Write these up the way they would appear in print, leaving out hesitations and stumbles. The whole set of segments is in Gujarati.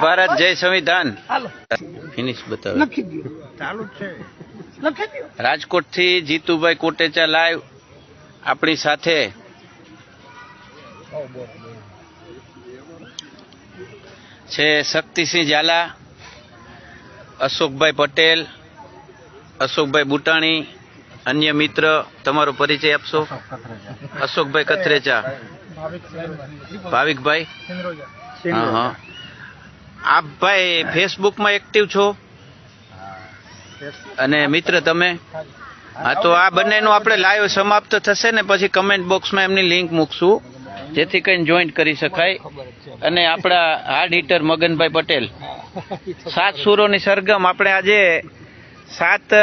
ભારત જય સંવિધાન ફિનિશ બતાવો. રાજકોટ થી જીતુભાઈ કોટેચા લાઈવ આપણી સાથે. છે શક્તિસિંહ ઝાલા, અશોકભાઈ પટેલ, અશોકભાઈ બુટાણી, અન્ય મિત્ર. તમારો પરિચય આપશો? અશોકભાઈ કથરેચા, ભાવિકભાઈ. હા, આપ ભાઈ ફેસબુકમાં એક્ટિવ છો અને મિત્ર તમે? હા, તો આ બંનેનું આપણે લાઈવ સમાપ્ત થશે ને પછી કમેન્ટ બોક્સમાં એમની લિંક મૂકશું જેથી કરીને જોઈન્ટ કરી શકાય. અને આપણા હાર્ડ હિટર મગનભાઈ પટેલ, 7 સુરોની સરગમ. આપણે આજે 7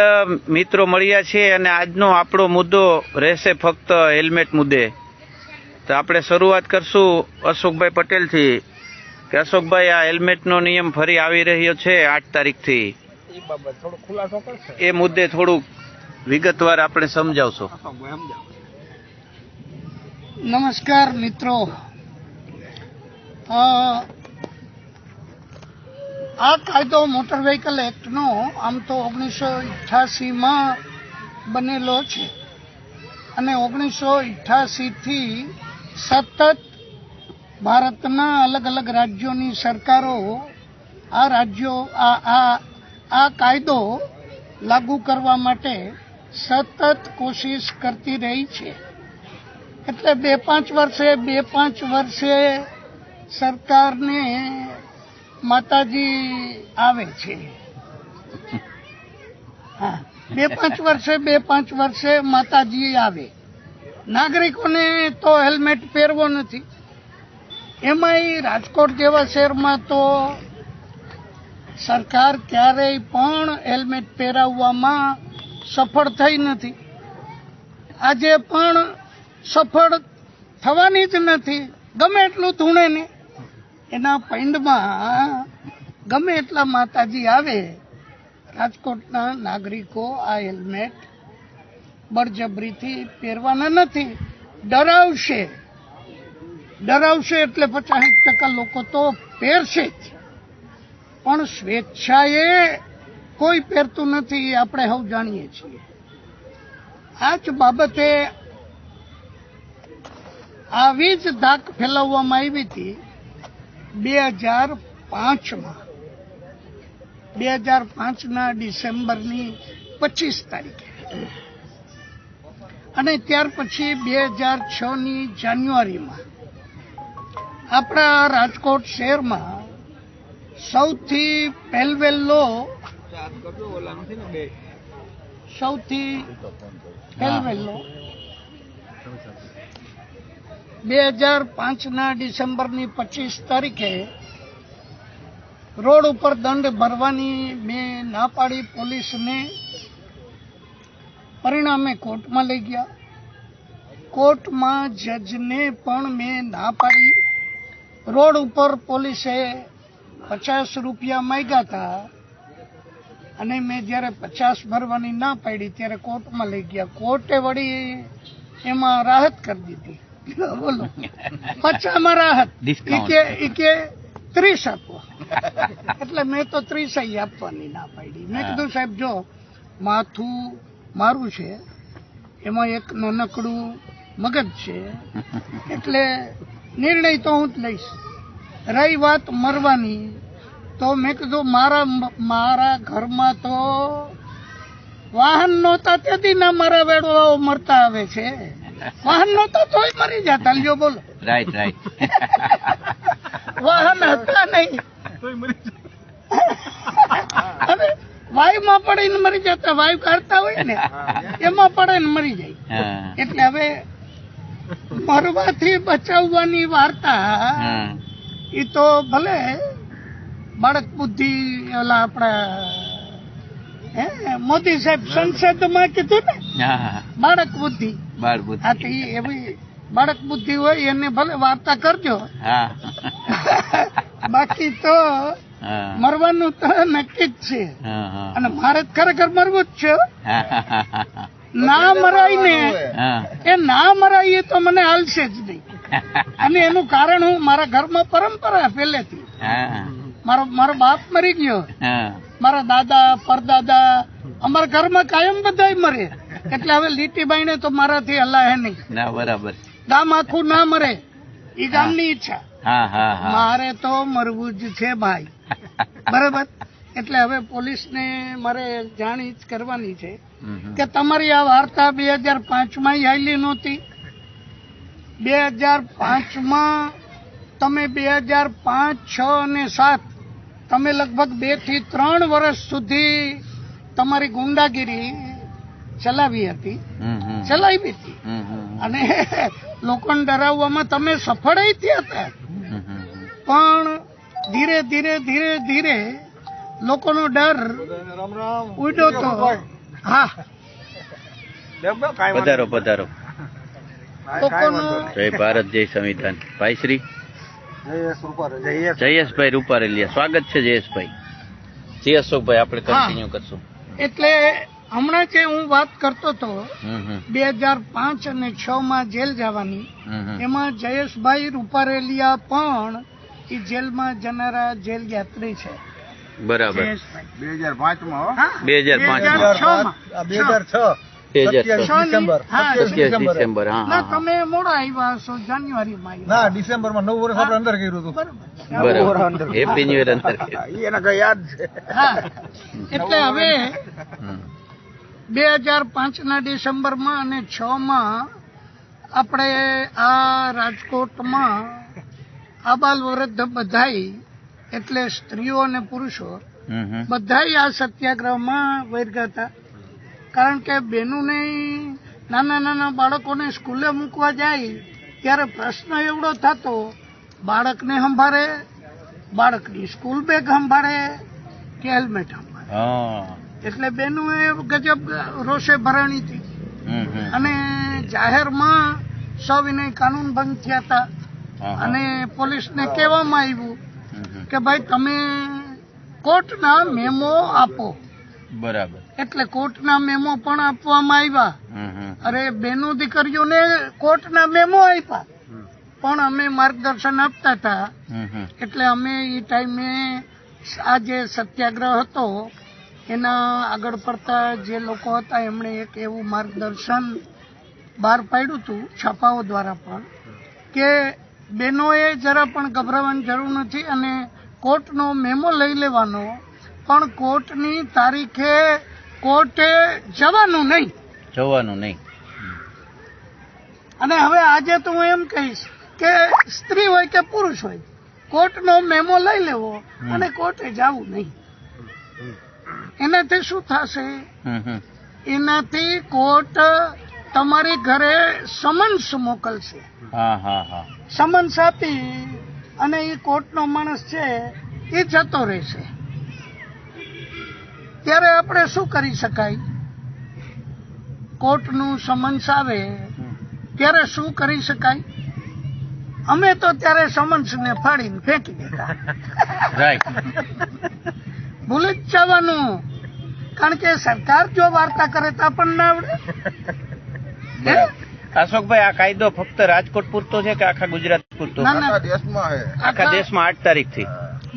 મિત્રો મળ્યા છીએ અને આજનો આપણો મુદ્દો રહેશે ફક્ત હેલ્મેટ મુદ્દે. તો આપણે શરૂઆત કરશું અશોકભાઈ પટેલથી કે અશોકભાઈ, આ હેલ્મેટનો નિયમ ફરી આવી રહ્યો છે 8 તારીખથી. એ મુદ્દે થોડુંક વિગતવાર આપણે સમજાવશો? નમસ્કાર મિત્રો. આ કાયદો મોટર વ્હીકલ એક્ટનો આમ તો 1988માં બનેલો છે અને 1988 થી સતત ભારતના અલગ અલગ રાજ્યોની સરકારો આ કાયદો લાગુ કરવા માટે સતત કોશિશ કરતી રહી છે. એટલે 2-5 વર્ષે સરકારને માતાજી આવે છે. હા, 2-5 વર્ષે માતાજી આવે. નાગરિકોને તો હેલ્મેટ પહેરવો નથી. એમાંય રાજકોટ જેવા શહેરમાં તો સરકાર ક્યારેય પણ હેલ્મેટ પહેરાવવામાં સફળ થઈ નથી. આજે પણ સફળ થવાની જ નથી. ગમે એટલું ધૂણે ને એના પૈંડમાં ગમે એટલા માતાજી આવે, રાજકોટના નાગરિકો આ હેલ્મેટ બળજબરીથી પહેરવાના નથી. ડરાવશે એટલે 50% લોકો તો પહેરશે જ, પણ સ્વેચ્છાએ કોઈ પહેરતું નથી. આપણે સૌ જાણીએ છીએ. આ જ બાબતે આવી જ ધાક ફેલાવવામાં આવી હતી 2005માં. 2005ના ડિસેમ્બરની 25 તારીખે અને ત્યાર પછી 2006ની જાન્યુઆરીમાં આપણા રાજકોટ શહેરમાં સૌથી પહેલવેલો 2005ના ડિસેમ્બરની 25 તારીખે રોડ ઉપર દંડ ભરવાની મેં ના પાડી પોલીસને. પરિણામે કોર્ટમાં લઈ ગયા. કોર્ટમાં જજને પણ મેં ના પાડી. રોડ ઉપર પોલીસે 50 રૂપિયા માંગ્યા હતા અને મેં જ્યારે 50 ભરવાની ના પાડી ત્યારે કોર્ટમાં લઈ ગયા. કોર્ટે વળી એમાં રાહત કરી દીધી. બોલો, 50માં રાહત, કે 30 આપો. એટલે મેં તો 30 આપવાની ના પાડી. મેં કીધું સાહેબ, જો માથું મારું છે, એમાં એક નાનકડું મગજ છે, એટલે નિર્ણય તો હું જ લઈશ. રહી વાત મરવાની, તો મેં કીધું મારા ઘરમાં તો વાહન નહોતા તેથી ના મારા વેડવાઓ મરતા આવે છે. વાહન નહોતા તોય મરી જતા. લ્યો બોલો. રાઈટ. વાહન હતા નહીં અને વાયુમાં પડીને મરી જતા. વાયુ કાઢતા હોય ને એમાં પડે ને મરી જાય. એટલે હવે મરવાથી બચાવવાની વાર્તા એ તો ભલે બાળક બુદ્ધિ ઓલા આપણા મોદી સાહેબ સંસદમાં કીધું ને, બાળક બુદ્ધિ. હા, તો એવી બાળક બુદ્ધિ હોય એને ભલે વાર્તા કરજો. બાકી તો મરવાનું તો નક્કી જ છે અને મારે ખરેખર મરવું જ છે. ના મરાય ને એ ના મરાય તો મને હાલશે જ નહીં. અને એનું કારણ હું મારા ઘરમાં પરંપરા પહેલેથી મારો બાપ મરી ગયો, હા મારા દાદા પરદાદા, અમારા ઘરમાં કાયમ બધાય મરે, એટલે હવે લીટીબાઈને તો મારાથી હલાય નહીં. ના બરાબર. ગામ આખું ના મરે, એ ગામની ઈચ્છા. હા હા હા મારે તો મરવું જ છે ભાઈ, બરાબર. એટલે હવે પોલીસને મારે જાણ જ કરવાની છે કે તમારી આ વાર્તા 2005માં હાલી નહોતી. 2005માં તમે 2005, 6 અને 7 તમે લગભગ 2 થી 3 વર્ષ સુધી તમારી ગુંડાગીરી ચલાવી હતી, ચલાવી હતી, અને લોકોને ડરાવવામાં તમે સફળ થયા હતા. પણ ધીરે ધીરે ધીરે ધીરે લોકોનો ડર ઉડ્યો તો. હા, પધારો પધારો. લોકોનો જય ભારત, જય સંવિધાન. ભાઈ શ્રી જયેશભાઈ રૂપારેલિયા, સ્વાગત છે જયેશભાઈ. જી અશોકભાઈ, આપણે કન્ટિન્યુ કરશું. એટલે હમણાં જે હું વાત કરતો હતો 2005 અને 6માં જેલ જવાની, એમાં જયેશભાઈ રૂપારેલિયા પણ એ જેલમાં જનારા જેલ યાત્રી છે. બરાબર. 2005માં ડિસેમ્બર. ના, તમે મોડા આવ્યા છો, જાન્યુઆરીમાં આવ્યા. ના, ડિસેમ્બરમાં 9 વર્ષ આપણે અંદર કર્યું હતું. બરાબર. હેપી ન્યુ યર અંદર. એને કઈ યાદ છે. હા, એટલે હવે 2005ના ડિસેમ્બરમાં અને 6માં આપણે આ રાજકોટમાં આબાલ વૃદ્ધ બધાય, એટલે સ્ત્રીઓ અને પુરુષો બધાય આ સત્યાગ્રહમાં વર્ગ્યા હતા. કારણ કે બહેનોને, નાના નાના બાળકોને સ્કૂલે મૂકવા જાય ત્યારે પ્રશ્ન એવડો થતો, બાળકને સંભાળે, બાળકની સ્કૂલ બેગ સંભાળે કે હેલ્મેટ સંભાળે. એટલે બહેનો એ ગજબ રોષે ભરાણી હતી, અને જાહેરમાં સવિનય કાનૂન ભંગ થયા હતા. અને પોલીસને કહેવામાં આવ્યું કે ભાઈ તમે કોર્ટના મેમો આપો. બરાબર. એટલે કોર્ટના મેમો પણ આપવામાં આવ્યા. અરે બેનો દીકરીઓને કોર્ટના મેમો આપ્યા, પણ અમે માર્ગદર્શન આપતા હતા. એટલે અમે એ ટાઈમે આ જે સત્યાગ્રહ હતો એના આગળ પડતા જે લોકો હતા એમણે એક એવું માર્ગદર્શન બહાર પાડ્યું હતું છાપાઓ દ્વારા પણ, કે બહેનોએ જરા પણ ગભરાવાની જરૂર નથી, અને કોર્ટનો મેમો લઈ લેવાનો, પણ કોર્ટની તારીખે કોર્ટે જવાનું નહીં. અને હવે આજે તો હું એમ કહીશ કે સ્ત્રી હોય કે પુરુષ હોય, કોર્ટનો મેમો લઈ લેવો અને કોર્ટે જવું નહીં. એનાથી શું થશે? એનાથી કોર્ટ તમારી ઘરે સમન્સ મોકલશે. સમન્સ આપી અને એ કોર્ટનો માણસ છે એ જતો રહેશે. ત્યારે આપણે શું કરી શકાય? કોર્ટનું સમન્સ આવે ત્યારે શું કરી શકાય? અમે તો ત્યારે સમન્સને ફાડીને ફેંકી દેતા. ભૂલી જ જવાનું, કારણ કે સરકાર જો વાર્તા કરે તો આપણને ના આવડે. અશોકભાઈ, આ કાયદો ફક્ત રાજકોટ પૂરતો છે કે આખા ગુજરાત પૂરતો? આખા દેશમાં છે. આખા દેશમાં 8 તારીખથી.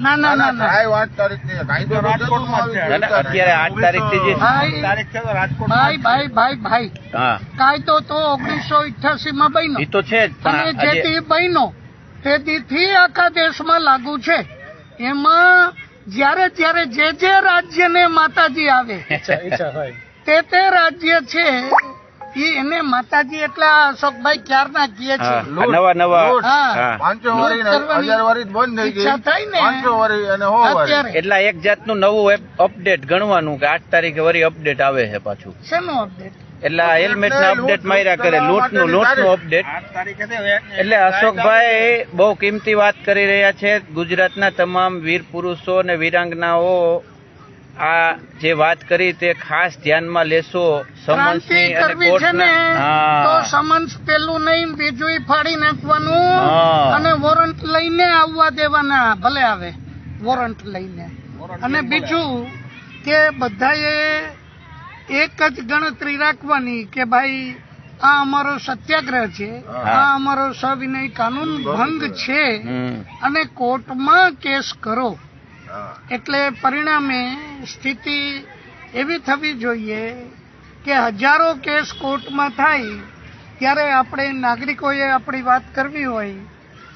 ના ના ના ના, 8 તારીખની કાયદો રાજકોટમાં છે. અત્યારે 8 તારીખથી જે તારીખ છે તો રાજકોટ. ભાઈ હા, કાયદો તો 1988માં બન્યો. એ તો છે જ, અને પણ આજે જેથી બન્યો તેથી આખા દેશમાં લાગુ છે. એમાં જ્યારે જ્યારે જે રાજ્યને માતાજી આવે તે રાજ્ય છે એને માતાજી, એટલે આ અશોકભાઈ ક્યારના કહે છે નવા નવા. હા, 500 વારી ને 1000 વારી જ બંધ થઈ ગઈ. ઈચ્છા થાય ને 500 વારી અને 100 વારી. અત્યારે એટલે એક જાતનું નવું અપડેટ ગણવાનું કે 8 તારીખે વળી અપડેટ આવે છે પાછું. શેનું અપડેટ? એટલે આ હેલ્મેટ ના અપડેટ માર્યા કરે, લૂંટનું અપડેટ. એટલે અશોકભાઈ બહુ કિંમતી વાત કરી રહ્યા છે. ગુજરાતના તમામ વીર પુરુષો અને વીરાંગનાઓ આ જે વાત કરી તે ખાસ ધ્યાનમાં લેશો. ક્રાંતિ કરવી છે ને તો સમન્સ પેલું નહીં બીજું ફાડી નાખવાનું, અને વોરંટ લઈને આવવા દેવાના, ભલે આવે વોરંટ લઈને. અને બીજું કે બધાએ એક જ ગણતરી રાખવાની કે ભાઈ આ અમારો સત્યાગ્રહ છે, આ અમારો સવિનય કાનૂન ભંગ છે, અને કોર્ટમાં કેસ કરો. હા. એટલે પરિણામે સ્થિતિ એવી થવી જોઈએ કે હજારો કેસ કોર્ટમાં થાય ત્યારે આપણે નાગરિકોએ આપણી વાત કરવી હોય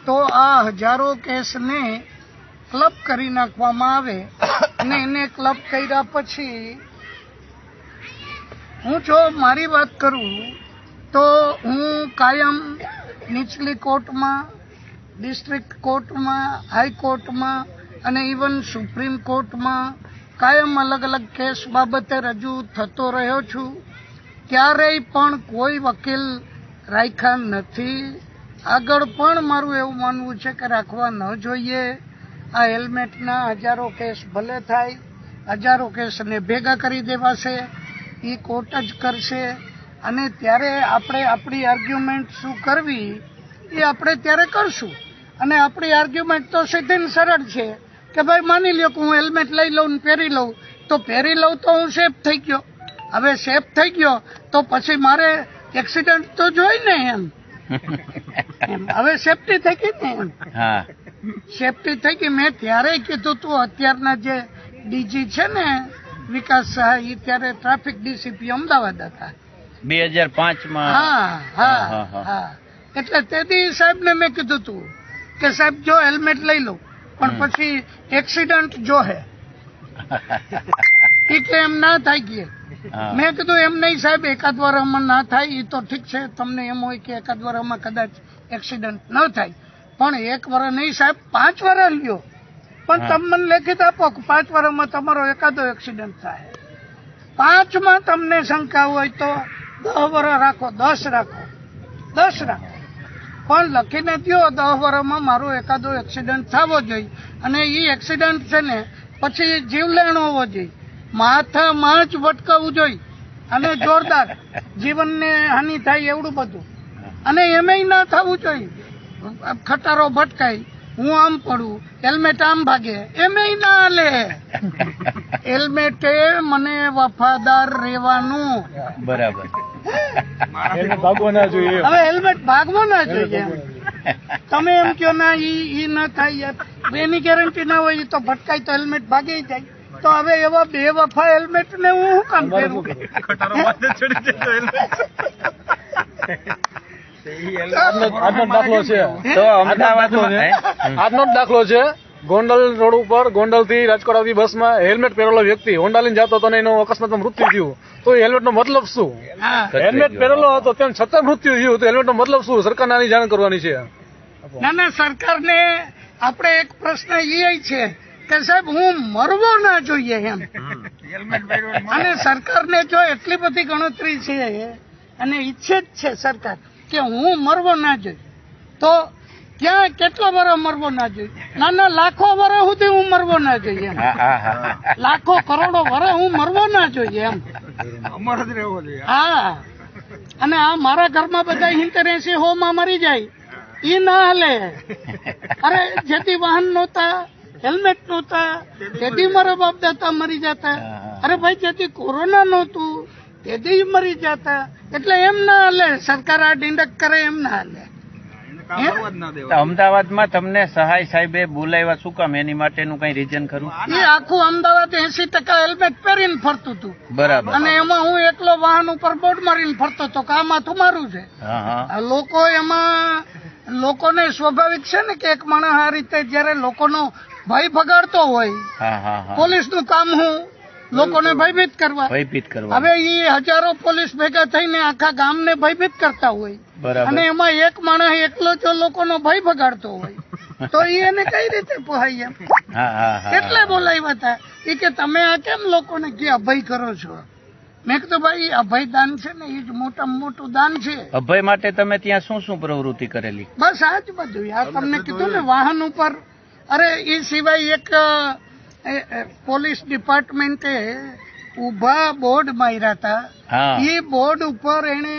તો આ હજારો કેસને ક્લબ કરી નાખવામાં આવે અને એને ક્લબ કર્યા પછી હું જો મારી વાત કરું તો હું કાયમ નીચલી કોર્ટમાં, ડિસ્ટ્રિક્ટ કોર્ટમાં, હાઈકોર્ટમાં અને ઇવન સુપ્રીમ કોર્ટમાં કાયમ અલગ અલગ કેસ બાબતે રજૂ થતો રહ્યો છું. ક્યારેય પણ કોઈ વકીલ રાખ્યા નથી. આગળ પણ મારું એવું માનવું છે કે રાખવા ન જોઈએ. આ હેલ્મેટના હજારો કેસ ભલે થાય, હજારો કેસને ભેગા કરી દેવાશે, એ કોર્ટ જ કરશે અને ત્યારે આપણે આપણી આર્ગ્યુમેન્ટ શું કરવી એ આપણે ત્યારે કરશું. અને આપણી આર્ગ્યુમેન્ટ તો સીધી ને સરળ છે કે ભાઈ માની લ્યો કે હું હેલ્મેટ લઈ લઉં ને પહેરી લઉં તો પહેરી લઉં તો હું સેફ થઈ ગયો. હવે સેફ થઈ ગયો તો પછી મારે એક્સિડન્ટ તો જોઈ ને એમ હવે સેફટી થઈ ગઈ ને એમ હા સેફટી થઈ ગઈ. મેં ત્યારે કીધું તું અત્યારના જે ડીજી છે ને વિકાસ શાહ એ ત્યારે ટ્રાફિક ડીસીપી અમદાવાદ હતા 2005 હા હા હા એટલે તેથી સાહેબને મેં કીધું તું કે સાહેબ જો હેલ્મેટ લઈ લઉં પણ પછી એક્સિડન્ટ જો હે કે એમ ના થાય ગયે. મેં કીધું એમ નહીં સાહેબ, એકાદ વર્ષમાં ના થાય એ તો ઠીક છે, તમને એમ હોય કે એકાદ વર્ષમાં કદાચ એક્સિડન્ટ ન થાય પણ એક વર્ષ નહીં સાહેબ, 5 વર્ષ લ્યો પણ તમે મને લેખિત આપો કે 5 વર્ષમાં તમારો એકાદો એક્સિડન્ટ થાય. 5માં તમને શંકા હોય તો 10 વર્ષ રાખો, 10 રાખો, 10 રાખો પણ લખીને દો 10 વર્ષમાં મારો એકાદો એક્સિડન્ટ થવો જોઈએ. અને એ એક્સિડન્ટ છે ને પછી જીવલેણ હોવો જોઈએ, માથામાં જ ભટકાવવું જોઈએ અને જોરદાર જીવનને હાનિ થાય એવડું બધું. અને એમાંય ના થવું જોઈએ ખટારો ભટકાય, હું આમ પડું, હેલ્મેટ આમ ભાગે, એમાંય ના હાલે. હેલ્મેટે મને વફાદાર રહેવાનું. બરાબર. હવે હેલ્મેટ ભાગવો ના જોઈએ એમ. તમે એમ કહો ના ઈ ના થાય યાર, એની ગેરંટી ના હોય, તો ભટકાય તો હેલ્મેટ ભાગી જાય. તો હવે એવા બે વફા હેલ્મેટ ને હું શું કામ પહેરું? આજનો દાખલો છે, તો અમદાવાદમાં આજનો જ દાખલો છે. ગોંડલ રોડ ઉપર ગોંડલ થી રાજકોટ આવતી બસમાં હેલ્મેટ પહેરેલો વ્યક્તિ હોન્ડા લઈને જતો હતો અને એનો અકસ્માતમાં મૃત્યુ થયું. તો હેલ્મેટ નો મતલબ શું? હેલ્મેટ પહેરેલો હતો તેમ છતાં મૃત્યુ થયું તો હેલ્મેટ નો મતલબ શું? સરકારને આની જાણ કરવાની છે. ના ના, સરકારને આપણે એક પ્રશ્ન એ છે કે સાહેબ હું મરવો ના જોઈએ એમ. અને સરકારને જો એટલી બધી ગણતરી છે અને ઈચ્છે જ છે સરકાર કે હું મરવો ના જોઈએ તો ક્યાં કેટલો વર્ષ મરવો ના જોઈએ? ના ના, લાખો વર્ષ સુધી હું મરવો ના જોઈએ એમ. લાખો કરોડો વર્ષ હું મરવો ના જોઈએ એમ. હા, અને આ મારા ઘરમાં બધા 70-80 100 મરી જાય ઈ ના હાલે. અરે જેથી વાહન નહોતા, હેલ્મેટ નહોતા, તેથી મારા બાપ દાદા મરી જતા. અરે ભાઈ જેથી કોરોના નહોતું તેથી મરી જતા. એટલે એમ ના હાલે, સરકાર આ ડીંડક કરે એમ ના હાલે. અમદાવાદમાં તમને સહાય સાહેબે બોલાવ્યા શું કામ? એની માટેનું કઈ રીઝન ખરું? એ આખું અમદાવાદ 80% હેલ્મેટ પહેરીને ફરતું હતું. બરાબર. અને એમાં હું એકલો વાહન ઉપર બોર્ડ મારીને ફરતો હતો કે આ માથું મારું છે. લોકો એમાં લોકોને સ્વાભાવિક છે ને કે એક માણસ આ રીતે જયારે લોકોનો ભય ભગાડતો હોય, પોલીસનું કામ હું લોકોને ભયભીત કરવા. હવે એ હજારો પોલીસ ભેગા થઈને આખા ગામને ભયભીત કરતા હોય અને એમાં એક માણસ એકલો જો લોકોનો ભય ભગાડતો હોય તો એને કઈ રીતે પોહાય એમ. એટલે બોલાવ્યા હતા એ કે તમે આ કેમ લોકોને કે અભય કરો છો? મેં કીધું ભાઈ અભય દાન છે ને એ જ મોટામાં મોટું દાન છે. અભય માટે તમે ત્યાં શું શું પ્રવૃત્તિ કરેલી? બસ આ જ બધું યાર, તમને કીધું ને વાહન ઉપર. અરે એ સિવાય એક પોલીસ ડિપાર્ટમેન્ટે ઉભા બોર્ડ માર્યા હતા. એ બોર્ડ ઉપર એને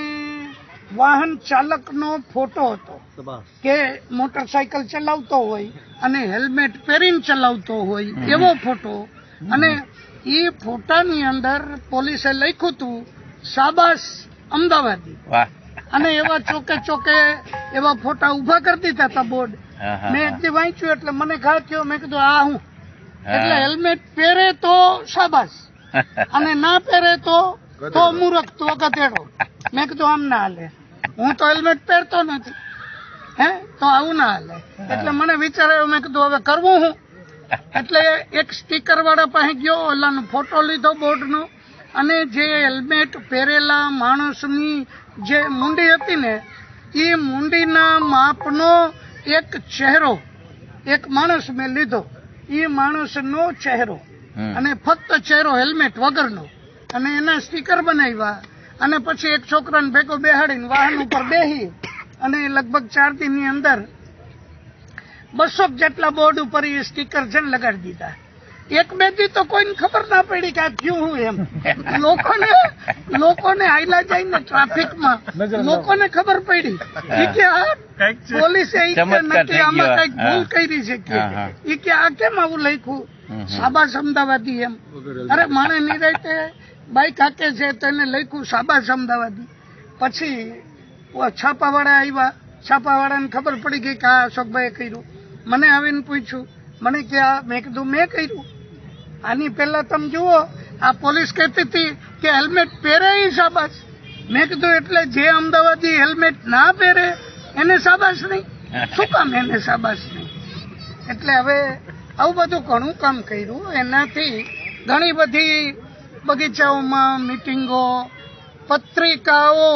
વાહન ચાલકનો ફોટો હતો કે મોટરસાયકલ ચલાવતો હોય અને હેલ્મેટ પહેરીને ચલાવતો હોય એવો ફોટો. અને એ ફોટાની અંદર પોલીસે લખ્યું હતું શાબાશ અમદાવાદી. અને એવા ચોકે ચોકે એવા ફોટા ઉભા કરી દીધા હતા બોર્ડ. મેં એક દી વાંચ્યું એટલે મને ઘા થયો. મેં કીધું આ હું એટલે હેલ્મેટ પહેરે તો શાબાશ અને ના પહેરે તો મૂર્ખ તો ગધેડો. મેં કીધું આમ ના હાલે, હું તો હેલ્મેટ પહેરતો નથી, હે તો આવું ના હાલે. એટલે મને વિચાર આવ્યો, મેં કીધું હવે કરવું હું. એટલે એક સ્ટીકર વાળા પાસે ગયો, ઓલાનો ફોટો લીધો બોર્ડનો, અને જે હેલ્મેટ પહેરેલા માણસની જે મુંડી હતી ને એ મુંડીના માપનો એક ચહેરો, એક માણસ મેં લીધો, એ માણસનો ચહેરો અને ફક્ત ચહેરો હેલ્મેટ વગરનો, અને એના સ્ટીકર બનાવ્યા. અને પછી એક છોકરાને ભેગો બેહાડીને વાહન ઉપર બેહી અને લગભગ 4 દિનની અંદર 200 જેટલા બોર્ડ ઉપર એ સ્ટીકર છે ને લગાડી દીધા. 1-2 દી તો કોઈને ખબર ના પડી કે આ થયું હું એમ. લોકોને હાઈલા જઈને ટ્રાફિકમાં લોકોને ખબર પડી કે આ પોલીસે નથી આમાં કઈક ભૂલ કરી છે કે ઈ કે આ કેમ આવું લખ્યું શાબાશ અમદાવાદી એમ. અરે માણે નિરાતે બાઈક હાકે છે તેને લખ્યું શાબાશ અમદાવાદી. પછી છાપાવાળા આવ્યા, છાપાવાળાને ખબર પડી ગઈ કે આ અશોકભાઈએ કર્યું. મને આવીને પૂછ્યું, મને કે આ, મેં કીધું મેં કર્યું. આની પહેલા તમે જુઓ, આ પોલીસ કહેતી હતી કે હેલ્મેટ પહેરે એ શાબાશ. મેં કીધું એટલે જે અમદાવાદી હેલ્મેટ ના પહેરે એને શાબાશ નહીં? શું કામ એને શાબાશ નહીં? એટલે હવે આવું બધું ઘણું કામ કર્યું. એનાથી ઘણી બધી બગીચાઓમાં મિટિંગો, પત્રિકાઓ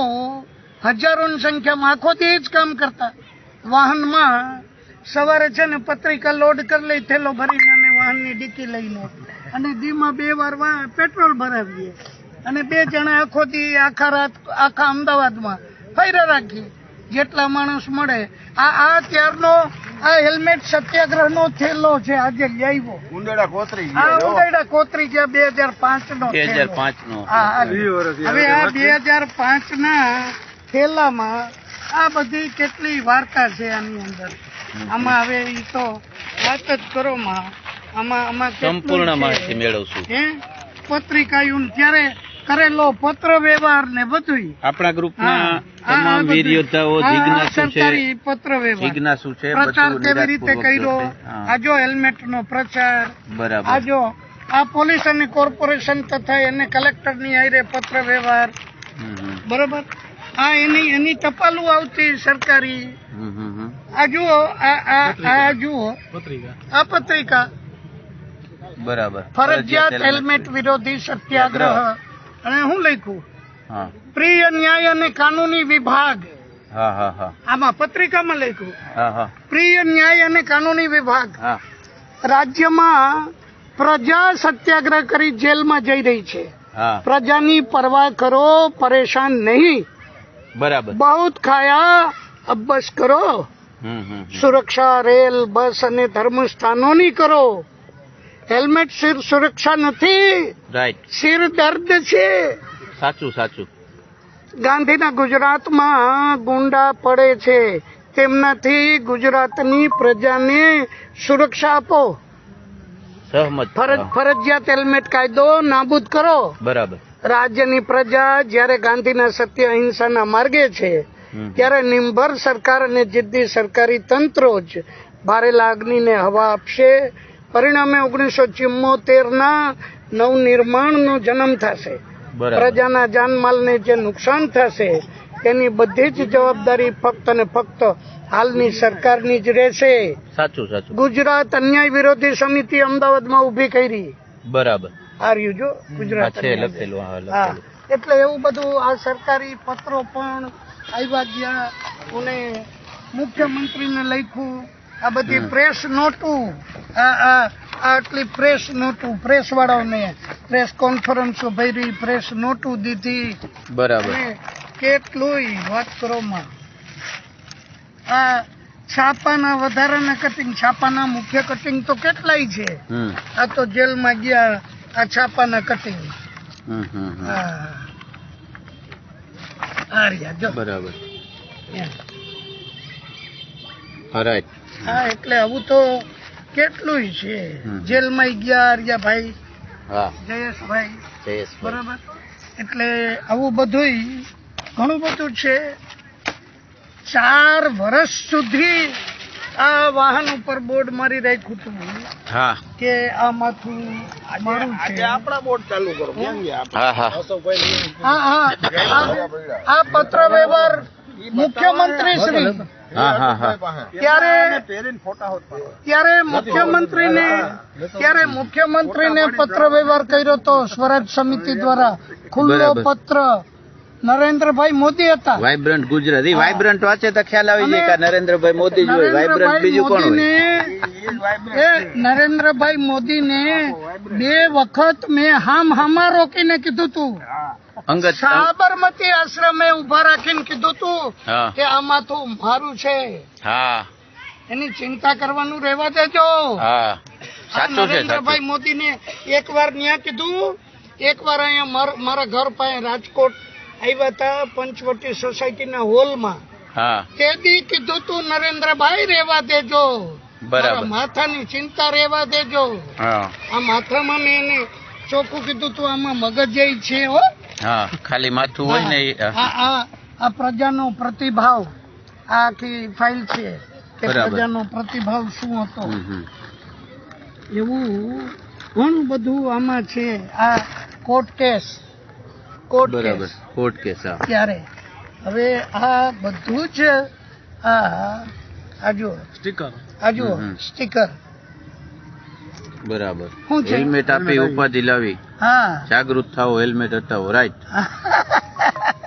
હજારોની સંખ્યામાં આખો દી જ કામ કરતા. વાહનમાં સવારે છે ને પત્રિકા લોડ કરી લઈ થેલો ભરીને અને વાહનની ડીકી લઈને, અને દીમાં 2 વાર પેટ્રોલ ભરાવીએ, અને 2 જણા આખો દી આખા રાત આખા અમદાવાદમાં ફર્યા રાખીએ જેટલા માણસ મળે. આ ત્યારનો આ હેલ્મેટ સત્યાગ્રહનો થેલો છે, આજે લઈ આવ્યો. ઉંદેડા કોતરી આ ઉંદેડા કોતરી ગયા 2005 નો. હવે આ 2005 ના થેલામાં આ બધી કેટલી વાર્તા છે આની અંદર. આમાં હવે ઈ તો વાત જ કરો માં. આમાં સંપૂર્ણ માહિતી મેળવશું. પત્રિકાયું ત્યારે કરેલો પત્ર વ્યવહાર ને બધું આપણા ગ્રુપના તમામ વીર યોદ્ધાઓ જિજ્ઞાસુ છે, પત્ર વ્યવહાર જિજ્ઞાસુ છે. પ્રચાર કેવી રીતે કર્યો, આજો હેલ્મેટ નો પ્રચાર, બરાબર. આજો આ પોલીસ અને કોર્પોરેશન તથા એને કલેક્ટર ની હારે પત્ર વ્યવહાર, બરોબર. આ એની ટપાલું આવતી સરકારી. આ જુઓ, આ જુઓ આ પત્રિકા, બરાબર. ફરજિયાત હેલ્મેટ વિરોધી સત્યાગ્રહ. અને હું લખ્યું, પ્રિય ન્યાય અને કાનૂની વિભાગ. આમાં પત્રિકામાં લખ્યું, પ્રિય ન્યાય અને કાનૂની વિભાગ રાજ્યમાં પ્રજા સત્યાગ્રહ કરી જેલમાં જઈ રહી છે. પ્રજાની પરવા કરો, પરેશાન નહીં. બરાબર. બહુત ખાયા અબ બસ કરો. સુરક્ષા રેલ, બસ અને ધર્મસ્થાનોની કરો. હેલ્મેટ સિર સુરક્ષા નથી, રાઈટ, સિર દર્દ છે. સાચું. ગાંધીના ગુજરાતમાં ગુંડા પડે છે, તેમનાથી ગુજરાતની પ્રજાને સુરક્ષા આપો. સહમત. ફરજિયાત હેલ્મેટ કાયદો નાબૂદ કરો. બરાબર. રાજ્યની પ્રજા જ્યારે ગાંધીના સત્ય અહિંસાના માર્ગે છે ત્યારે નિર્ભર સરકાર અને જિદ્દી સરકારી તંત્રો જ ભારેલા અગ્નિને હવા આપશે. પરિણામે 1974ના નવનિર્માણનો જન્મ થશે. પ્રજાના જાનમાલને જે નુકસાન થશે તેની બધી જ જવાબદારી ફક્ત અને ફક્ત હાલની સરકારની જ રહેશે. સાચું. ગુજરાત અન્યાય વિરોધી સમિતિ અમદાવાદમાં ઉભી કરી. બરાબર. આર્યું જો ગુજરાત. એટલે એવું બધું આ સરકારી પત્રો પણ આવ્યા ગયા. અને મુખ્યમંત્રીને લખ્યું. આ બધી પ્રેસ નોટું, આટલી પ્રેસ નોટું, પ્રેસ વાળાઓને પ્રેસ કોન્ફરન્સો ભરી, પ્રેસ નોટું દીધી. બરાબર. કેટલું વાત કરો માં. આ છાપાના વધારાના કટિંગ, છાપાના મુખ્ય કટિંગ તો કેટલાય છે. આ તો જેલમાં ગયા આ છાપાના કટિંગ. બરાબર. રાઈટ. હા, એટલે આવું તો કેટલું છે. જેલમાં ગયા ભાઈ, જયેશભાઈ, બરાબર. એટલે આવું બધું ઘણું બધું છે. 4 વર્ષ સુધી આ વાહન ઉપર બોર્ડ મારી રાખ્યું હતું હા કે આ માથું મારું છે. આપણા બોર્ડ ચાલુ કરો હા હા આ પત્ર વ્યવહાર મુખ્યમંત્રી શ્રી હા હા હા ત્યારે મુખ્યમંત્રીને પત્ર વ્યવહાર કર્યો તો સ્વરાજ સમિતિ દ્વારા ખુલ્લો બરાબર. પત્ર નરેન્દ્રભાઈ મોદી હતા. વાઇબ્રન્ટ ગુજરાત એ વાઇબ્રન્ટ વાંચે તો ખ્યાલ આવી જાય કે આ નરેન્દ્રભાઈ મોદી જ હોય વાઇબ્રન્ટ બીજું કોણ હોય નરેન્દ્રભાઈ મોદીને 2 વખત મેં હામા રોકીને કીધું તું, અંગત સાબરમતી આશ્રમે ઉભા રાખીને કીધું તું હા કે આ માથું મારું છે, હા એની ચિંતા કરવાનું રહેવા દેજો. હા સાચું છે નરેન્દ્રભાઈ સાચું મોદીને એકવાર ત્યાં કીધું, એકવાર અહીંયા મારા ઘર પાસે રાજકોટ આવ્યા હતા પંચવટી સોસાયટીના હોલમાં, હા તે દી કીધું તું નરેન્દ્રભાઈ રહેવા દેજો, બરાબર. મારા માથાની ચિંતા રહેવા દેજો. હા આ માથામાં મેં એને ચોખ્ખું કીધું તું આમાં મગજ છે હો. હા ખાલી માથું હોય ને ઈ, આ પ્રજાનો પ્રતિભાવ, આ આખી ફાઇલ છે કે બરાબર. પ્રજાનો પ્રતિભાવ શું હતો, હમ, હમ. એવું ઘણું બધું આમાં છે. આ કોર્ટ કેસ બરાબર કોર્ટ કેસ હા ત્યારે હવે આ બધું જ આ જો સ્ટીકર હમ. સ્ટીકર બરાબર શું છે? હેલ્મેટ આપી ઉપાધિ લાવી હા જાગૃત થાઓ હેલ્મેટ હટાવો રાઈટ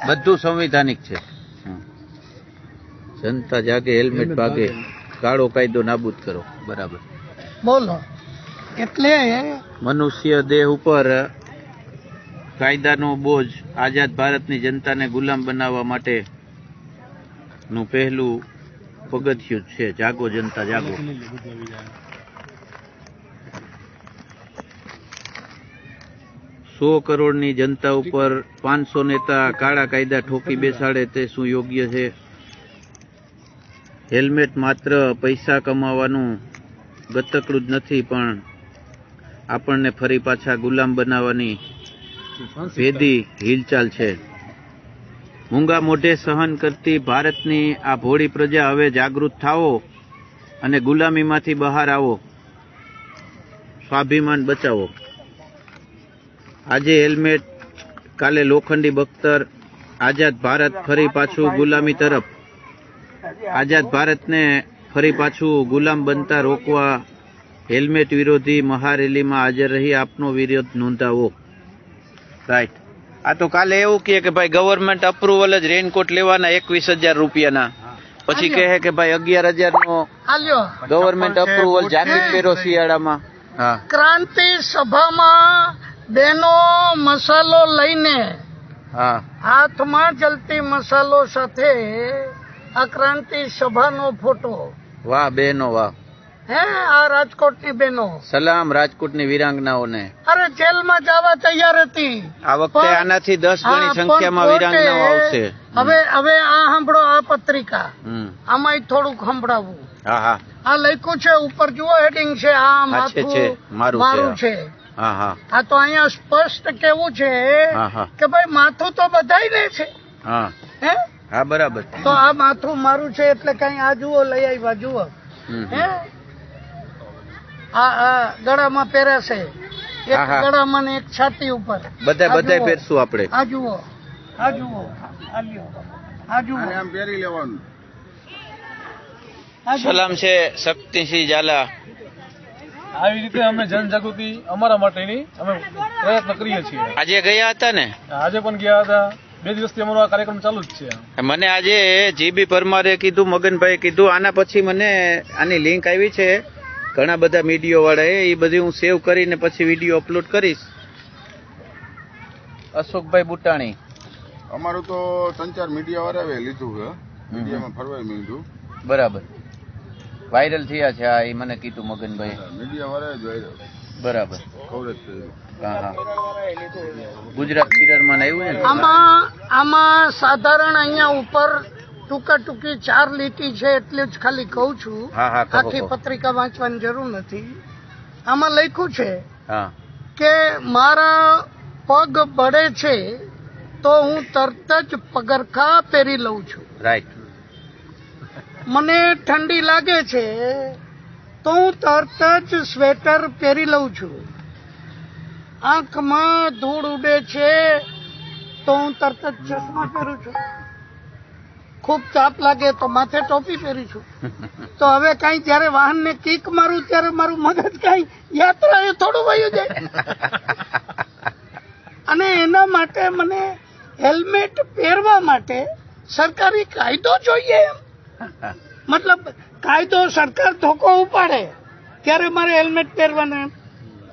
બધું સંવિધાનિક છે હમ. જનતા જાગે હેલ્મેટ ભાગે કાળો કાયદો નાબૂદ કરો બરાબર બોલો. એટલે મનુષ્ય દેહ ઉપર કાયદાનો બોજ આઝાદ ભારતની જનતાને ગુલામ બનાવવા માટે નું પહેલું પગથિયું છે જાગો જનતા જાગો. 100 કરોડની જનતા ઉપર 500 નેતા કાળા કાયદા ઠોકી બેસાડે તે શું યોગ્ય છે? હેલ્મેટ માત્ર પૈસા કમાવાનું ગતકડું જ નથી પણ આપણને ફરી પાછા ગુલામ બનાવવાની ભેદી હિલચાલ છે. મૂંગા મોઢે સહન કરતી ભારતની આ ભોળી પ્રજા હવે જાગૃત થાઓ અને ગુલામીમાંથી બહાર આવો, સ્વાભિમાન બચાવો. આજે હેલ્મેટ કાલે લોખંડી બખ્તર. આઝાદ ભારત ફરી પાછું ગુલામી તરફ. આઝાદ ભારતને ફરી પાછું ગુલામ બનતા રોકવા હેલ્મેટ વિરોધી મહારેલીમાં હાજર રહી આપનો વિરોધ નોંધાવો. રાઈટ. આ તો કાલે એવું કહે કે ભાઈ ગવર્મેન્ટ અપ્રુવલ જ રેનકોટ લેવાના 21,000 રૂપિયાના, પછી કહે કે ભાઈ 11,000 નો હાલ્યો ગવર્મેન્ટ અપ્રુવલ જાકેટ પહેરો શિયાળામાં. હા ક્રાંતિ સભામાં બેનો મસાલો લઈને હા હાથમાં જલતી મસાલો સાથે આ ક્રાંતિ સભાનો ફોટો. વાહ બહેનો વાહ. હે આ રાજકોટની બેનો સલામ રાજકોટની વીરાંગનાઓને. અરે જેલમાં જવા તૈયાર હતી. આ વખતે આનાથી 10 ગણી હા, સંખ્યામાં પણ વીરાંગનાઓ આવશે. હવે આ સાંભળો આ પત્રિકા, હમ. આમાંય થોડુંક સંભળાવવું. હા હા આ લખ્યું છે ઉપર જુઓ હેડિંગ છે આ હા, છે, માથું છે. મારું છે, મારું હા. છે. હા હા આ તો અહીંયા સ્પષ્ટ કેવું છે હા હા કે ભાઈ માથું તો બધાયને છે હા હે, હા બરાબર. તો આ માથું મારું છે એટલે કઈ આ જુઓ લઈ આવ્યા જુઓ હમ, હે. હમ. આ ગળામાં પહેરાશે, એક હા, હા. ગળામાં ને એક છાતી ઉપર. બધાય આ જુઓ. પહેરશું આપણે. આ જુઓ આ જુઓ આ લ્યો આ જુઓ આને આમ પહેરી લેવાનું. આ જુઓ. સલામ છે શક્તિસિંહ ઝાલા. આવી રીતે અમે જનજાગૃતિ અમારા માટેની અમે પ્રયત્ન કરીએ છીએ. આજે ગયા હતા ને? આજે પણ ગયા હતા, 2 દિવસથી અમારો આ કાર્યક્રમ ચાલુ જ છે. મને આજે જીબી પરમારે કીધું, મગનભાઈ કીધું, આના પછી મને આની લિંક આવી છે ઘણા બધા મીડિયા વાળાએ, એ બધી હું સેવ કરીને પછી વિડીયો અપલોડ કરીશ. અશોકભાઈ બુટાણી. અમારું તો 3-4 મીડિયા વાળાએ લીધું છે, મીડિયામાં ફરવાય મીધું. બરાબર વાયરલ થયા છે. હા એ મને કીધું મગનભાઈ. મીડિયા વાળાએ જ વાયરલ બરાબર. કવરેજ કર્યું. હા હા ગુજરાત મિરરમાં આવ્યું છે ને? આમાં સાધારણ અહીંયા ઉપર ટૂંકા ટૂંકી 4 લીટી છે એટલે જ ખાલી કહું છું. હા હા કહો, આખી કહો. પત્રિકા વાંચવાની જરૂર નથી. આમાં લખ્યું છે હા કે મારા પગ બળે છે તો હું તરત જ પગરખા પહેરી લઉં છું. રાઈટ. મને ઠંડી લાગે છે તો હું તરત જ સ્વેટર પહેરી લઉં છું. આંખમાં ધૂળ ઉડે છે તો હું તરત જ ચશ્મા પહેરું છું. ખૂબ તાપ લાગે તો માથે ટોપી પહેરી છું. તો હવે કઈ જયારે વાહનને કિક મારું ત્યારે મારું મગજ કઈ યાત્રાએ થોડું વયું જાય. અને એના માટે મને હેલ્મેટ પહેરવા માટે સરકારી કાયદો જોઈએ એમ. મતલબ કાયદો સરકાર ધોકો ઉપાડે ત્યારે મારે હેલ્મેટ પહેરવાના.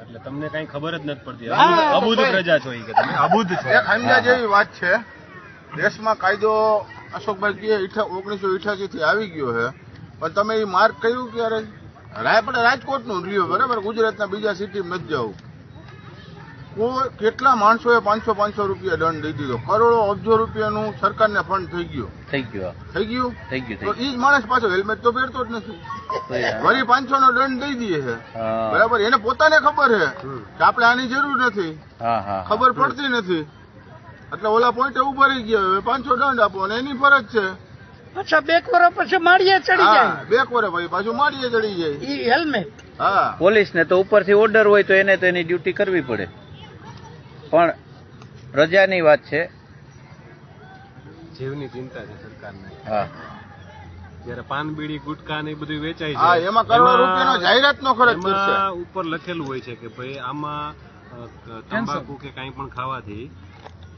એટલે તમને કઈ ખબર જ નથી પડતી. હા, અબુધ પ્રજા છો ઈ કે તમે અબુધ છો. એક સમજ્યા જેવી વાત છે. દેશમાં કાયદો અશોકભાઈ કહે 1988 થી આવી ગયો છે, પણ તમે એ માર્ક કર્યું ક્યારે? આપણે રાજકોટનું લ્યો, બરાબર, ગુજરાતના બીજા સિટીમાં નથી જવું. કોઈ કેટલા માણસોએ 500 રૂપિયા દંડ દઈ દીધો. કરોડો અબજો રૂપિયાનું સરકારને ફંડ થઈ ગયું. તો એ જ માણસ પાછો હેલ્મેટ તો પહેરતો જ નથી. વળી 500 નો દંડ દઈ દે છે, બરાબર. એને પોતાને ખબર છે કે આપણે આની જરૂર નથી, ખબર પડતી નથી. એટલે ઓલા પોઈન્ટે ઉભા રહી ગયા, 500 દંડ આપો અને એની ફરજ છે. અચ્છા, 2 વર્ષ પછી માળીએ ચડી જાય. 2 વર્ષ પછી પાછું માળીએ ચડી જાય. ઈ હેલ્મેટ. હા, પોલીસ ને તો ઉપરથી ઓર્ડર હોય તો એને તો એની ડ્યુટી કરવી પડે. પણ પ્રજાની વાત છે, જીવની ચિંતા છે સરકારને. હા, જયારે પાન બીડી ગુટકા ને એ બધું વેચાય હા, છે, એમાં કરોડો રૂપિયાનો જાહેરાતનો ખર્ચ કરશે. એમાં ઉપર લખેલું હોય છે કે ભાઈ આમાં તંબાકુ કે કંઈ પણ ખાવાથી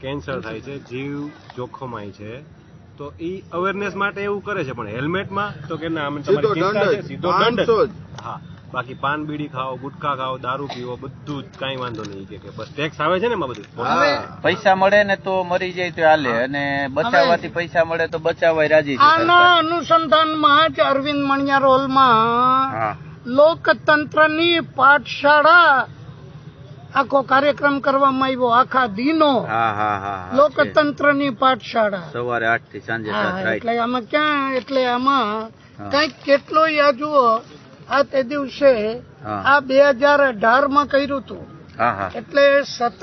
કેન્સર થાય છે, જીવ જોખમાય છે. તો ઈ અવેરનેસ માટે એવું કરે છે, પણ હેલ્મેટમાં તો કે ના, અમે સીધો તમારી ચિંતા છે, દંડ સીધો દંડ 500 જ. જ. હા, બાકી પાન બીડી ખાઓ, ગુટકા ખાઓ, દારૂ પીવો, બધું જ કાંઈ વાંધો નહીં. કે બસ ટેક્સ આવે છે ને એમાં બધું. હવે પૈસા મળે ને તો મરી જાય તો હાલે, અને બચાવવાથી પૈસા મળે તો બચાવવાય રાજી છે આના સરકાર. અનુસંધાનમાં જ અરવિંદ મણિયાર હોલમાં હા, લોકતંત્રની પાઠશાળા આખો કાર્યક્રમ કરવામાં આવ્યો. આખા દિનો હા, હા, હા, છે. લોકતંત્રની પાઠશાળા. સવારે 8 થી સાંજે 7, હા, રાઈટ. એટલે આમાં ક્યાં, એટલે આમાં હા. કઈક કેટલો આ જુઓ, આ તે દિવસે હા. આ 2018 માં કર્યું હતું. હા, હા, એટલે સતત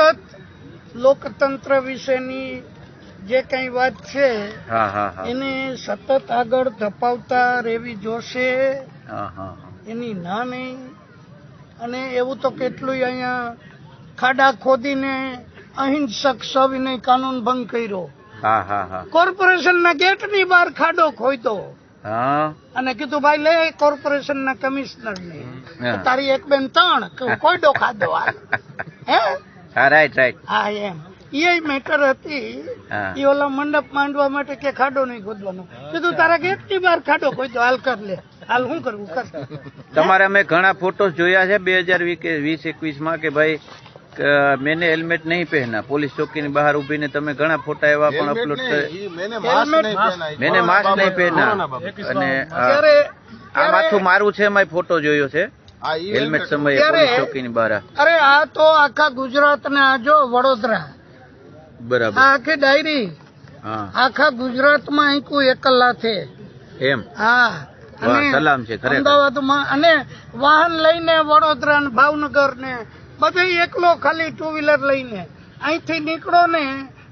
લોકતંત્ર વિશેની જે કઈ વાત છે હા, હા, હા, એને સતત આગળ ધપાવતા રહેવી જોશે. હા, હા, એની ના નહીં. અને એવું તો કેટલું અહીંયા ખાડા ખોદીને અહિંસક સવિનય કાનૂન ભંગ કર્યો. હા, હા, હા, કોર્પોરેશનના ગેટની બહાર ખાડો ખોદ્યો હા, અને કીધું ભાઈ લે કોર્પોરેશનના કમિશનરને, હા. તારી 1 2 3 કોયડો ખાધો હાલ. હે, હા, રાઈટ, રાઈટ. હા, એમ એ મેટર હતી. હા. એ ઓલા મંડપ માંડવા માટે કે ખાડો નહીં ખોદવાનો, કીધું તારા ગેટની બહાર ખાડો ખોદ્યો, હાલ કર લે, હાલ શું કરવું કર. તમારે અમે ઘણા ફોટોસ જોયા છે 2020-21 માં કે ભાઈ મેને હેલ્મેટ નહીં પહેના, પોલીસ ચોકીની બહાર ઉભીને તમે ઘણા ફોટા એવા પણ હેલ્મેટ અપલોડ નહીં, કરે. ઈ મેને માસ્ક નહીં પહેના. મેને માસ્ક નહીં પહેના, કોરોના બાબત. અને ત્યારે આ માથું મારું છે, મેં ફોટો જોયો છે હા, ઈ હેલ્મેટ હેલ્મેટ. સમયે ત્યારે- પોલીસ ચોકીની બહાર. અરે આ તો આખા ગુજરાતને આ જો વડોદરા, બરાબર. આ આખી ડાયરી હા, આખા ગુજરાતમાં આંકું એકલા છે. એમ. હા, વાહ, અને સલામ છે ખરેખર. અમદાવાદમાં અને વાહન લઈને વડોદરા ને ભાવનગર ને બધે એકલો ખાલી 2 વ્હીલર લઈને અહીંથી નીકળો ને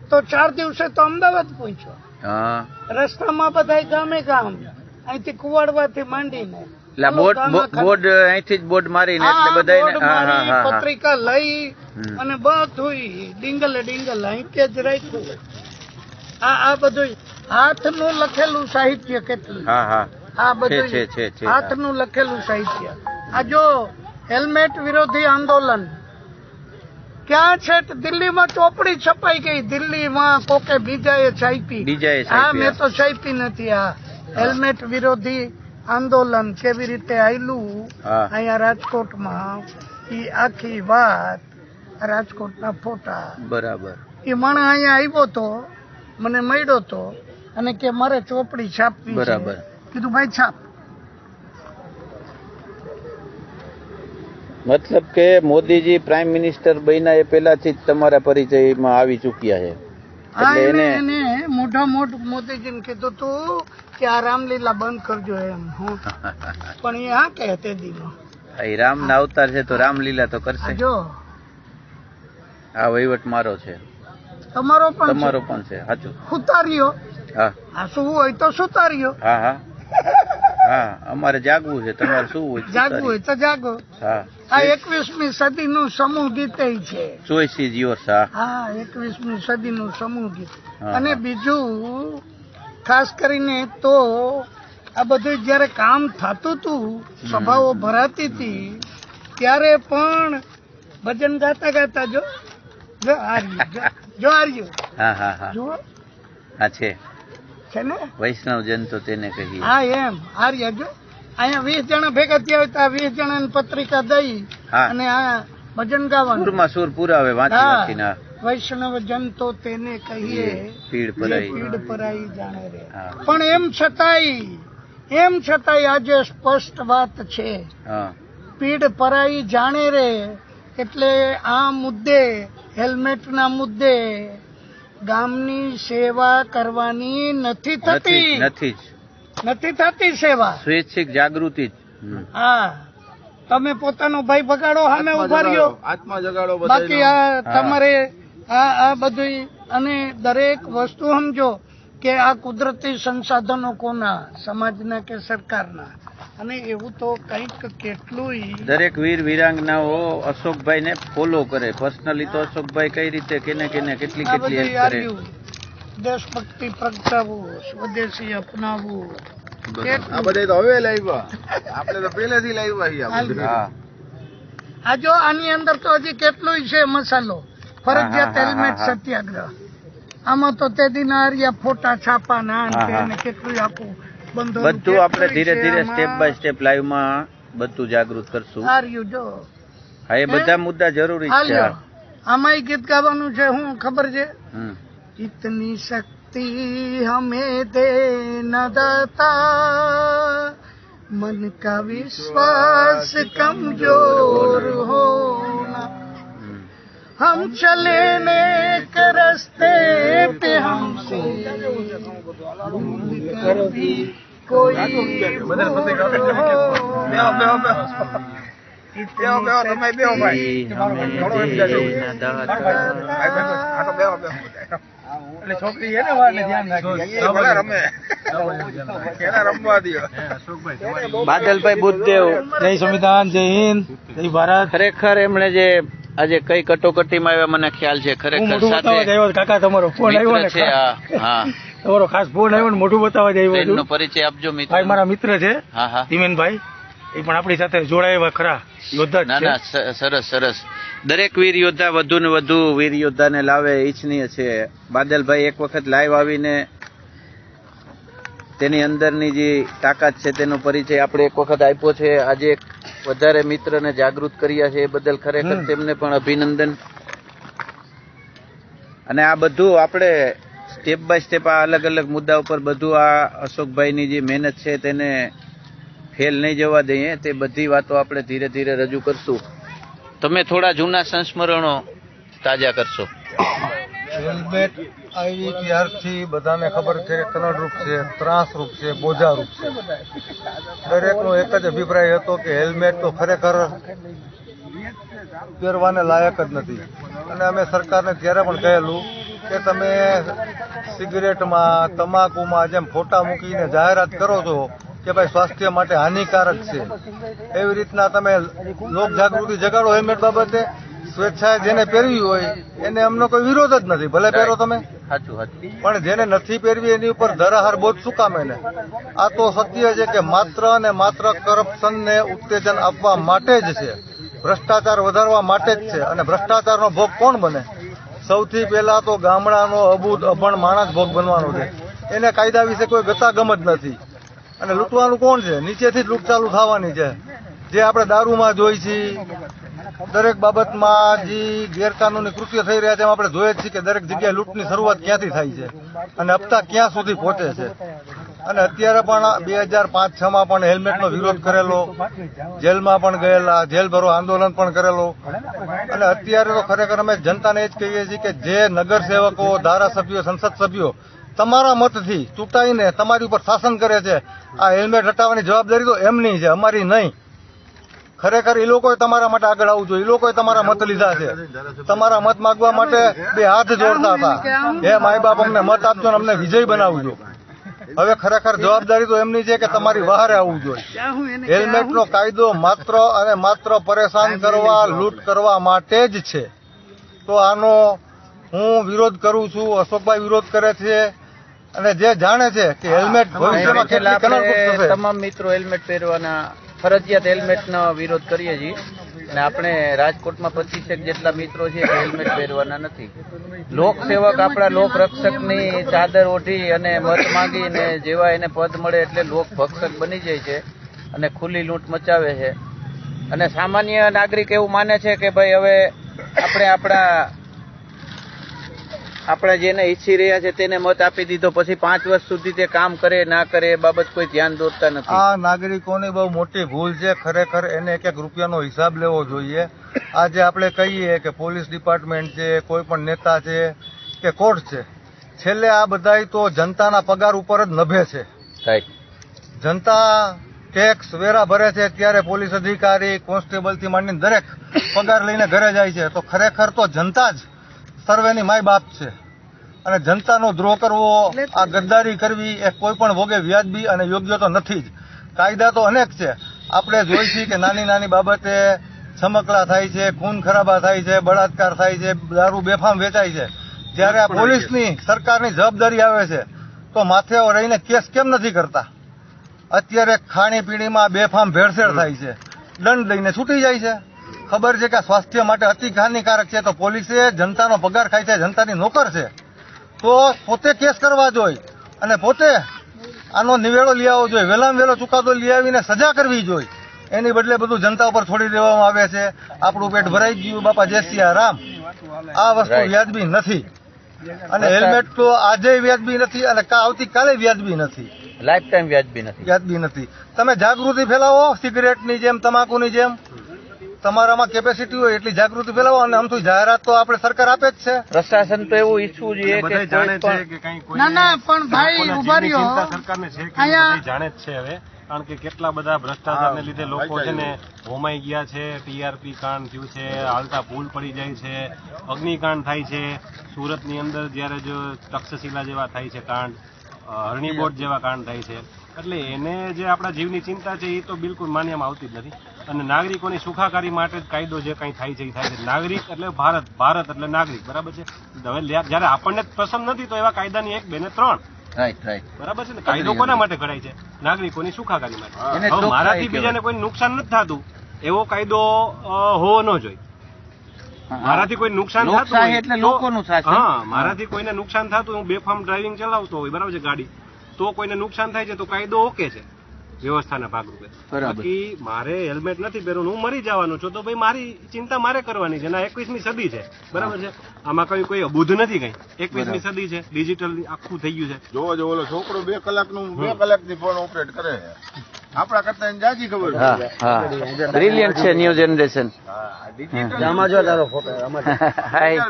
તો 4 દિવસે તો અમદાવાદ પહોંચ્યો. હા, રસ્તામાં બધા ગામે ગામ, અહીંથી કુવાડવાથી માંડીને એટલે બોર્ડ અહીંથી જ બોર્ડ મારીને એટલે બોર્ડ બધાને. હા, હા, મારી, હા, હા. પત્રિકા લઈ હમ. અને બધુંય ડીંગલે ડીંગલ અહીંથી જ રાખ્યું. આ બધું હાથનું લખેલું સાહિત્ય કેટલું. હા, હા, આ છે, બધું છે. હાથનું લખેલું સાહિત્ય. આ જો હેલ્મેટ વિરોધી આંદોલન ક્યાં છે? દિલ્હીમાં ચોપડી છપાઈ ગઈ, દિલ્હીમાં કોકે બીજાએ છાપી. બીજાએ હા, છાપી, મેં તો છાપી નથી. આ હેલ્મેટ વિરોધી આંદોલન કેવી રીતે આયલું હા. અહીંયા રાજકોટમાં, ઈ આખી વાત, રાજકોટના ફોટા. બરાબર. એ માણસ અહીંયા આવ્યો તો, મને મળ્યો તો અને કે મારે ચોપડી છાપવી છે. બરાબર. કીધું ભાઈ છાપ. મતલબ કે મોદીજી પ્રાઇમ મિનિસ્ટર બન્યા એ પહેલાથી જ તમારા પરિચયમાં આવી ચૂક્યા છે. હા, એટલે એને મોઢા મોઢ મોદીજીને કીધું તું કે આ રામલીલા બંધ કરજો એમ. હું પણ એ હા કે તે દીનો એ રામના અવતાર છે તો રામલીલા તો કરશે. જો આ વહીવટ મારો છે, તમારો પણ તમારો પણ છે. સાચું. સુતાર્યો. હા, આ શું હોય તો સુતાર્યો. હા, હા. હા અમારે જાગવું છે, તમારે શું હોય જાગવું હોય તો જાગો. હા આ 21મી સદીનું સમૂહ ગીત છે. Choice is yours. હા હા 21મી સદીનું સમૂહ ગીત. હા, અને હા. બીજું ખાસ કરીને તો આ બધું જયારે કામ થતું હતું, સભાઓ ભરાતી હતી, ત્યારે પણ ભજન ગાતા ગાતા જો હાર્યું હા હા હા જુઓ હા છે છે ને. વૈષ્ણવ જન તો તેને કહીએ. હા એમ હાર્યા જો. અહીંયા 20 જણા ભેગા થયા હોય તો આ 20 જણાની પત્રિકા દઈ હા. અને આ ભજન ગાવાનું. સુરમાં સુર પુરાવે વાંચી હા. વાંચીને. હા. વૈષ્ણવ જન તો તેને કહીએ પીડ જે પરાઈ. પીડ પરાઈ જાણે રે. હા. પણ એમ છતાંય આજે સ્પષ્ટ વાત છે, હા પીડ પરાઈ જાણે રે. એટલે આ મુદ્દે, હેલ્મેટના મુદ્દે ગામની સેવા કરવાની નથી થતી. નથી જ નથી થતી સેવા. સ્વૈચ્છિક જાગૃતિ જ. હા તમે પોતાનો ભાઈ બગાડો સામે ઉભા રહ્યો. આત્મા જગાડો બાકી આ તમારે આ બધું. અને દરેક વસ્તુ સમજો કે આ કુદરતી સંસાધનો કોના, સમાજના કે સરકારના. અને એવું તો કંઈક કેટલું દરેક વીર વિરાંગનાઓ અશોકભાઈ ને ફોલો કરે. પર્સનલી તો અશોકભાઈ કઈ રીતે કેને કેટલી આ કેટલી બધું હેલ્પ કરે. આવ્યું. દેશભક્તિ પ્રગટાવવું, સ્વદેશી અપનાવવું. આ બધા તો હવે લાવ્યા, આપણે તો પહેલેથી લાવ્યા છીએ આ બધું. હા આ જો આની અંદર તો હજી કેટલું છે મસાલો. ફરજિયાત હા, હા, હેલ્મેટ હા. સત્યાગ્રહ. આમાં તો તે દિન આર્યા ફોટા છાપા ના હા, હા. અને કેટલું આપવું બધું આપણે ધીરે ધીરે સ્ટેપ બાય સ્ટેપ લાઈવ માં બધું જાગૃત કરશું. આર્યું જો હા એ બધા મુદ્દા જરૂરી છે. હાલ્યો. આમાંય ગીત ગાવાનું છે, હું ખબર છે. હમ. इतनी शक्ति हमें दे न दाता, मन का विश्वास कमजोर होना, हम चले नेक रस्ते पे हमसे कर भी कोई બાદલભાઈ બુદ્ધદેવ, જય સંવિધાન, જય હિન્દ, જય ભારત. ખરેખર એમણે જે આજે કઈ કટોકટીમાં આવ્યા મને ખ્યાલ છે. હું ખરેખર મોઢું સાથે બતાવવા જ આવ્યો હતો. કાકા તમારો ફોન આવ્યો મિત્ર ને, છે. હા હા તમારો ખાસ ફોન આવ્યો ને, મોઢું બતાવવા જ આવ્યો એમનો હતો. પરિચય આપજો મિત્ર. ભાઈ મારા મિત્ર છે હા હા ધીમેનભાઈ, એ પણ આપણી સાથે જોડાયેલા ખરા યોદ્ધા જ ના છે. ના સરસ સરસ. દરેક વીર યોદ્ધા વધુ ને વધુ વીર યોદ્ધાને લાવે ઈચ્છનીય છે. બાદલભાઈ એક વખત લાઈવ આવીને તેની અંદરની જે તાકાત છે તેનો પરિચય આપણે એક વખત આપ્યો છે. આજે વધારે મિત્રને જાગૃત કર્યા છે એ બદલ ખરેખર તેમને પણ અભિનંદન. અને આ બધું આપણે સ્ટેપ બાય સ્ટેપ આ અલગ અલગ મુદ્દા ઉપર બધું આ અશોકભાઈની જે મહેનત છે તેને ફેલ નહીં જવા દઈએ. તે બધી વાતો આપણે ધીરે ધીરે રજૂ કરશું. તમે થોડા જૂના સંસ્મરણો તાજા કરશો. હેલ્મેટ આવી ત્યારથી બધાને ખબર છે કે કનડરૂપ છે, ત્રાસરૂપ છે, બોજારૂપ છે. દરેકનો એક જ અભિપ્રાય હતો કે હેલ્મેટ તો ખરેખર પહેરવાને લાયક જ નથી. અને અમે સરકારને ત્યારે પણ કહેલું કે તમે સિગરેટમાં, તમાકુમાં જેમ ફોટા મૂકીને જાહેરાત કરો છો કે ભાઈ સ્વાસ્થ્ય માટે હાનિકારક છે, એવી રીતના તમે લોક જાગૃતિ જગાડો હેલ્મેટ બાબતે. સ્વેચ્છાએ જેને પહેરવી હોય એને અમને કોઈ વિરોધ જ નથી, ભલે પહેરો તમે. સાચું સાચું. પણ જેને નથી પહેરવી એની ઉપર ધરાહાર બોજ શું કામ એને? આ તો સત્ય છે કે માત્ર અને માત્ર કરપ્શનને ઉત્તેજન આપવા માટે જ છે, ભ્રષ્ટાચાર વધારવા માટે જ છે. અને ભ્રષ્ટાચારનો ભોગ કોણ બને? સૌથી પહેલા તો ગામડાનો અબૂદ અભણ માણસ ભોગ બનવાનો છે. એને કાયદા વિશે કોઈ ગતાગમ જ નથી. અને લૂંટવાનું કોણ છે? નીચેથી જ લૂંટ ચાલુ થવાની છે. જે આપણે દારૂમાં જોઈ છીએ, દરેક બાબતમાં જે ગેરકાનૂની કૃત્ય થઈ રહ્યા છે એમાં આપણે જોઈએ જ છીએ કે દરેક જગ્યાએ લૂંટની શરૂઆત ક્યાંથી થાય છે અને હપ્તા ક્યાં સુધી પહોંચે છે. અને અત્યારે પણ 2005-6માં પણ હેલ્મેટનો વિરોધ કરેલો, જેલમાં પણ ગયેલા, જેલ ભરો આંદોલન પણ કરેલો. અને અત્યારે તો ખરેખર અમે જનતાને એ જ કહીએ છીએ કે જે નગરસેવકો, ધારાસભ્યો, સંસદ સભ્યો તમારા મતથી ચૂંટાઈને તમારી ઉપર શાસન કરે છે, આ હેલ્મેટ હટાવવાની જવાબદારી તો એમની છે, અમારી નહીં. ખરેખર એ લોકોએ તમારા માટે આગળ આવવું જોઈએ. એ લોકોએ તમારા મત લીધા છે. તમારા મત માંગવા માટે બે હાથ જોડતા હતા, હે માય બાપ અમને મત આપજો ને અમને વિજય બનાવજો. હવે ખરેખર જવાબદારી તો એમની છે કે તમારી બહારે આવવું જોઈએ. હેલ્મેટનો કાયદો માત્ર અને માત્ર પરેશાન કરવા, લૂંટ કરવા માટે જ છે. તો આનો હું વિરોધ કરું છું, અશોકભાઈ વિરોધ કરે છે, અને જે જાણે છે કે હેલ્મેટ ભવિષ્યમાં કેટલી કલરફૂટ થશે. તમામ મિત્રો હેલ્મેટ પહેરવાના ફરજિયાત હેલ્મેટનો વિરોધ કરીએ છીએ અને આપણે રાજકોટમાં 25 જેટલા મિત્રો છે કે હેલ્મેટ પહેરવાના નથી. લોકસેવક આપણા લોકરક્ષકની ચાદર ઓઢી અને મત માંગીને જેવા એને પદ મળે એટલે લોક ભક્ષક બની જાય છે અને ખુલ્લી લૂંટ મચાવે છે. અને સામાન્ય નાગરિક એવું માને છે કે ભાઈ હવે આપણે જેને ઈચ્છી રહ્યા છે તેને મત આપી દીધો, પછી 5 વર્ષ સુધી તે કામ કરે ના કરે એ બાબત કોઈ ધ્યાન દોરતા નથી. આ નાગરિકોની બહુ મોટી ભૂલ છે. ખરેખર એને એક રૂપિયાનો હિસાબ લેવો જોઈએ. આજે આપણે કહીએ કે પોલીસ ડિપાર્ટમેન્ટ છે, કોઈ પણ નેતા છે કે કોર્ટ છે, છેલ્લે આ બધાય તો જનતાના પગાર ઉપર જ નભે છે. રાઈટ. જનતા ટેક્સ વેરા ભરે છે ત્યારે પોલીસ અધિકારી, કોન્સ્ટેબલથી માંડીને દરેક પગાર લઈને ઘરે જાય છે. તો ખરેખર તો જનતા જ સર્વેની માય બાપ છે, અને જનતાનો દ્રોહ કરવો, આ ગદ્દારી કરવી એ કોઈ પણ ભોગે વ્યાજબી અને યોગ્ય તો નથી જ. કાયદા તો અનેક છે. આપણે જોઈ છીએ કે નાની નાની બાબતે છમકલા થાય છે, ખૂન ખરાબા થાય છે, બળાત્કાર થાય છે, દારૂ બેફામ વેચાય છે. જ્યારે આ પોલીસની સરકારની જવાબદારી આવે છે તો માથે રહીને કેસ કેમ નથી કરતા? અત્યારે ખાણીપીણીમાં બેફામ ભેળસેળ થાય છે, દંડ લઈને છૂટી જાય છે. ખબર છે કે સ્વાસ્થ્ય માટે અતિ હાનિકારક છે, તો પોલીસે જનતાનો પગાર ખાય છે, જનતાની નોકર છે, તો પોતે કેસ કરવા જોઈએ અને પોતે આનો નિવેડો લઈ આવવો જોઈએ. વહેલામાં વહેલો ચુકાદો લઈ આવીને સજા કરવી જોઈએ. એની બદલે બધું જનતા ઉપર છોડી દેવામાં આવે છે. આપણું પેટ ભરાઈ ગયું, બાપા જય સિયા રામ. આ વસ્તુ વ્યાજબી નથી, અને હેલ્મેટ તો આજે વ્યાજબી નથી અને આવતીકાલે વ્યાજબી નથી, લાઈફ ટાઈમ વ્યાજબી નથી. તમે જાગૃતિ ફેલાવો, સિગરેટની જેમ, તમાકુની જેમ. તમારામાં કેપેસિટી હોય એટલી જાગૃતિ ફેલાવો, અને આમ તો જાહેરાત તો આપણે સરકાર આપે જ છે. પ્રશાસન તો એવું ઈચ્છવું જોઈએ કે જાણે છે કોઈ કે કંઈ ના ના પણ ભાઈ ઉભા રહ્યો. ચિંતા સરકારને છે કે બધે જાણે જ છે હવે, કારણ કે કેટલા બધા ભ્રષ્ટાચારને લીધે લોકો છે ને હોમાઈ ગયા છે. ટીઆરપી કાંડ થયું છે, હાલતા પુલ પડી જાય છે, અગ્નિકાંડ થાય છે. સુરતની અંદર જ્યારે જો તક્ષશિલા જેવા થાય છે કાંડ, હરણીબોટ જેવા કાંડ થાય છે, એટલે એને જે આપણા જીવની ચિંતા છે એ તો બિલકુલ માન્યમાં આવતી જ નથી. અને નાગરિકોની સુખાકારી માટે જ કાયદો જે કંઈ થાય છે એ થાય છે. નાગરિક એટલે ભારત, ભારત એટલે નાગરિક, બરાબર છે. હવે જ્યારે આપણને પસંદ નથી તો એવા કાયદાની 1, 2 ને 3. રાઈટ. બરાબર છે ને. કાયદો કોના માટે ઘડાય છે? નાગરિકોની સુખાકારી માટે. હવે મારાથી બીજાને કોઈ નુકસાન નથી થતું એવો કાયદો હોવો ન જોઈએ. મારાથી કોઈ નુકસાન થતું હોય એટલે લોકોનું શાસન. હા, મારાથી કોઈને નુકસાન થતું, હું બેફામ ડ્રાઇવિંગ ચલાવતો હોય, બરાબર છે, ગાડી, તો કોઈને નુકસાન થાય છે તો કાયદો ઓકે છે વ્યવસ્થાના ભાગરૂપે. બાકી મારે હેલ્મેટ નથી પહેરવું, હું મરી જવાનું છું, તો ભાઈ મારી ચિંતા મારે કરવાની છે. ના 21મી સદી છે, બરાબર છે. આમાં કોઈ અબુધ નથી. કઈ 21મી સદી છે, ડિજિટલ આખું થઈ ગયું છે. જોવો ઓલો છોકરો 2 કલાકની ફોન ઓપરેટ કરે છે, આપણા કરતા એને જાજી ખબર છે. હા, બ્રિલિયન્ટ છે ન્યૂ જનરેશન. આમાં જો તારો ફોટો હાય.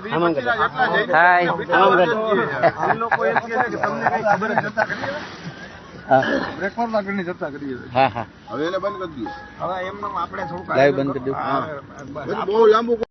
હાય. લોકો એમ કહે છે કે તમને કઈ ખબર જ નતા કરી. બ્રેકફાસ્ટ આગળની ચર્ચા કરીએ. હા. હવે એને બંધ કરી દઈએ. હવે એમનો આપણે થોડુંક લાઈવ બંધ કરી દઉં. બહુ લાંબુ